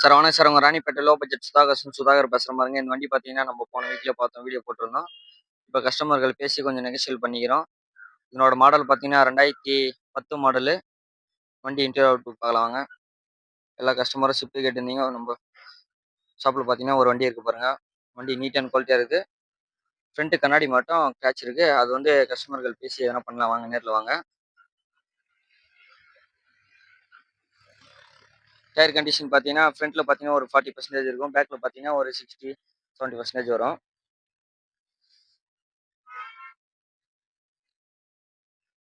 Sir வணக்கம் sir. உங்க Ranipet low budget Sudhakar பேசுகிறேன் பாருங்க. இந்த வண்டி பார்த்தீங்கன்னா நம்ம போன வீக்ல பார்த்தோம், வீடியோ போட்டிருந்தோம். இப்போ கஸ்டமர்கள் பேசி கொஞ்சம் நெகோஷியேட் பண்ணிக்கிறோம். இதனோட மாடல் பார்த்தீங்கன்னா 2010 மாடலு. வண்டி இன்டீரியர் அவுட்லுக் பார்க்கலாம் வாங்க. எல்லா கஸ்டமரும் ஷிஃப்ட் கேட்டிருந்தீங்க. நம்ம ஷாப்பில் பார்த்தீங்கன்னா ஒரு வண்டி இருக்குது பாருங்க. வண்டி நீட் அண்ட் குவாலிட்டியாக இருக்குது. ஃப்ரண்ட் கண்ணாடி மட்டும் கேட்ச் இருக்குது. அது வந்து கஸ்டமர்கள் பேசி எதனா பண்ணலாம் வாங்க, நேரில் வாங்க. டயர் கண்டிஷன் பார்த்தீங்கன்னா ஃப்ரண்ட்டில் பார்த்தீங்கன்னா ஒரு 40% இருக்கும். பேக்கில் பார்த்தீங்கன்னா ஒரு 60-70% வரும்.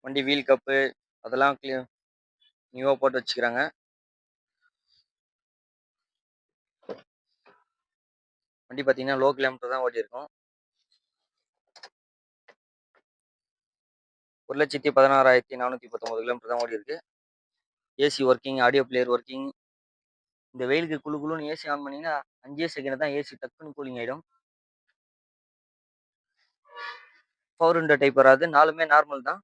வண்டி வீல் கப்பு அதெல்லாம் நியூவாக போட்டு வச்சுக்கிறாங்க. வண்டி பார்த்தீங்கன்னா லோ கிலோமீட்டர் தான் ஓடி இருக்கும். 1,16,419 கிலோமீட்டர் தான் ஓடி இருக்கு. AC working, audio player working. இந்த வெயிலுக்கு குளுன்னு ஏசி ஆன் பண்ணீங்கன்னா 5 செகண்ட் தான் ஏசி டக்குன்னு கூலிங் ஆகிடும். பவர் விண்டோ டைப் வராது, 4மே நார்மல் தான்.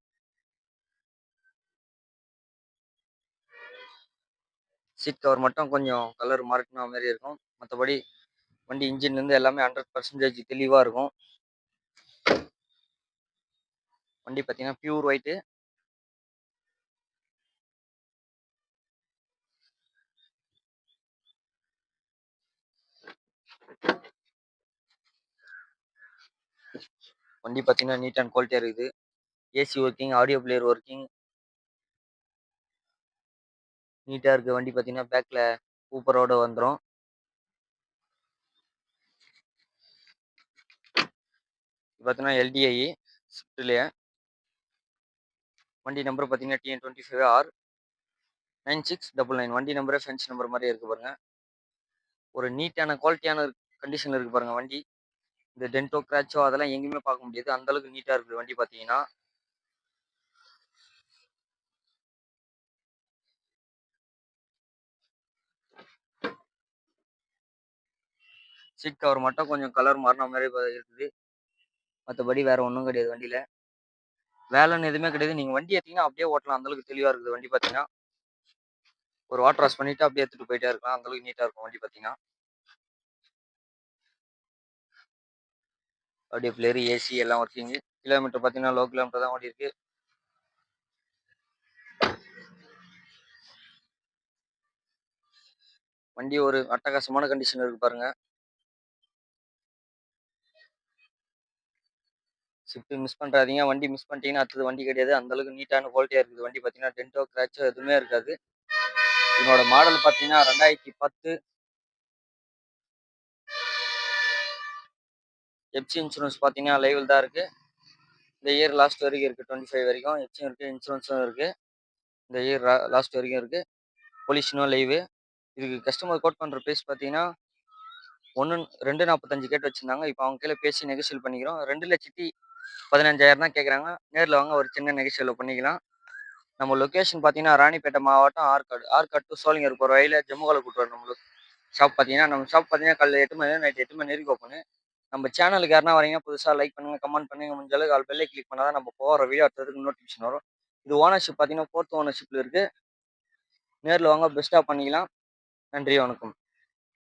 சீட் கவர் மட்டும் கொஞ்சம் கலர் மாறின மாதிரி இருக்கும். மற்றபடி வண்டி இன்ஜின்லேருந்து எல்லாமே 100% தெளிவாக இருக்கும். வண்டி பார்த்தீங்கன்னா பியூர் ஒயிட்டு. வண்டி பார்த்தீங்கன்னா நீட் அண்ட் குவாலிட்டியாக இருக்குது. AC working, audio player working நீட்டாக இருக்குது. வண்டி பார்த்தீங்கன்னா பேக்கில் ஊப்பரோட வந்துடும். பார்த்தீங்கன்னா எல்டிஐ ஸ்விஃப்ட்லேயே. வண்டி நம்பர் பார்த்தீங்கன்னா TN25R9699. வண்டி நம்பரே ஃப்ரெண்ட்ஸ் நம்பர் மாதிரி இருக்குது பாருங்க. ஒரு நீட்டான குவாலிட்டியான கண்டிஷனில் இருக்குது பாருங்க வண்டி. இந்த டென்டோ கிராச்சோ அதெல்லாம் எங்கேயுமே பார்க்க முடியாது, அந்த அளவுக்கு நீட்டாக இருக்குது வண்டி பார்த்தீங்கன்னா. சீட் கவர் மட்டும் கொஞ்சம் கலர் மாறின மாதிரி இருக்குது. மற்றபடி வேற ஒன்றும் கிடையாது வண்டியில். வேலைன்னு எதுவுமே கிடையாது. நீங்கள் வண்டி ஏற்றிங்கன்னா அப்படியே ஓட்டலாம், அந்தளவுக்கு தெளிவாக இருக்குது வண்டி பார்த்தீங்கன்னா. ஒரு வாட்டர் வாஷ் பண்ணிவிட்டு அப்படியே எடுத்துகிட்டு போயிட்டே இருக்கலாம், அந்தளவுக்கு நீட்டாக இருக்கும் வண்டி பார்த்தீங்கன்னா. அப்படியே பிளேயர், ஏசி எல்லாம் ஒர்க்கிங்கு. கிலோமீட்டர் பார்த்தீங்கன்னா லோ கிலோமீட்டர் தான் ஓடி இருக்கு. வண்டி ஒரு அட்டகாசமான கண்டிஷன் இருக்கு பாருங்க. ஷிஃப்ட் மிஸ் பண்ணுறாதீங்க. வண்டி மிஸ் பண்ணிட்டீங்கன்னா அடுத்தது வண்டி கிடையாது, அந்த அளவுக்கு நீட்டான குவாலிட்டியாக இருக்குது வண்டி பார்த்தீங்கன்னா. டென்டோ கிராச்சோ எதுவுமே இருக்காது. இதனோட மாடல் பார்த்தீங்கன்னா 2010. எஃப்சி இன்சூரன்ஸ் பார்த்தீங்கன்னா லைவில் தான் இருக்குது. இந்த இயர் லாஸ்ட் வரைக்கும் இருக்குது, 25 வரைக்கும் எஃப்சியும் இருக்குது, இன்சூரன்ஸும் இருக்குது. இந்த இயர் லாஸ்ட் வரைக்கும் இருக்குது. பொல்யூஷனும் லைவு. இதுக்கு கஸ்டமர் கோட் பண்ணுற ப்ரைஸ் பார்த்தீங்கன்னா 2,45 கேட்டு வச்சுருந்தாங்க. இப்போ அவங்க கீழே பேசி நெகோஷியேட் பண்ணிக்கிறோம். 2,15,000 தான் கேட்குறாங்க. நேரில் வாங்க, ஒரு சின்ன நெகோஷியேட் பண்ணிக்கலாம். நம்ம லொக்கேஷன் பார்த்தீங்கன்னா ராணிப்பேட்டை மாவட்டம் ஆற்காடு டு சோளிங்கர் போகிற வழியில் ஜம்முகால கூட்டுவார். நம்ம ஷாப் பார்த்தீங்கன்னா காலையில் 8 மணி நைட் 8 மணி வரைக்கும் ஓப்பனு. நம்ம சேனலுக்கு யாருனா வரீங்க புதுசாக லைக் பண்ணுங்கள், கமெண்ட் பண்ணுங்கள். முடிஞ்ச அளவுக்கு பெல்லை கிளிக் பண்ணால் தான் நம்ம போகிற வீடியோ அடுத்ததுக்கு நோட்டிஃபிகேஷன் வரும். இது ஓனர்ஷிப் பார்த்தீங்கன்னா 4th ஓனர்ஷிப்பில் இருக்குது. நேரில் வாங்க, பெஸ்ட்டாக பண்ணிக்கலாம். நன்றி, வணக்கம்.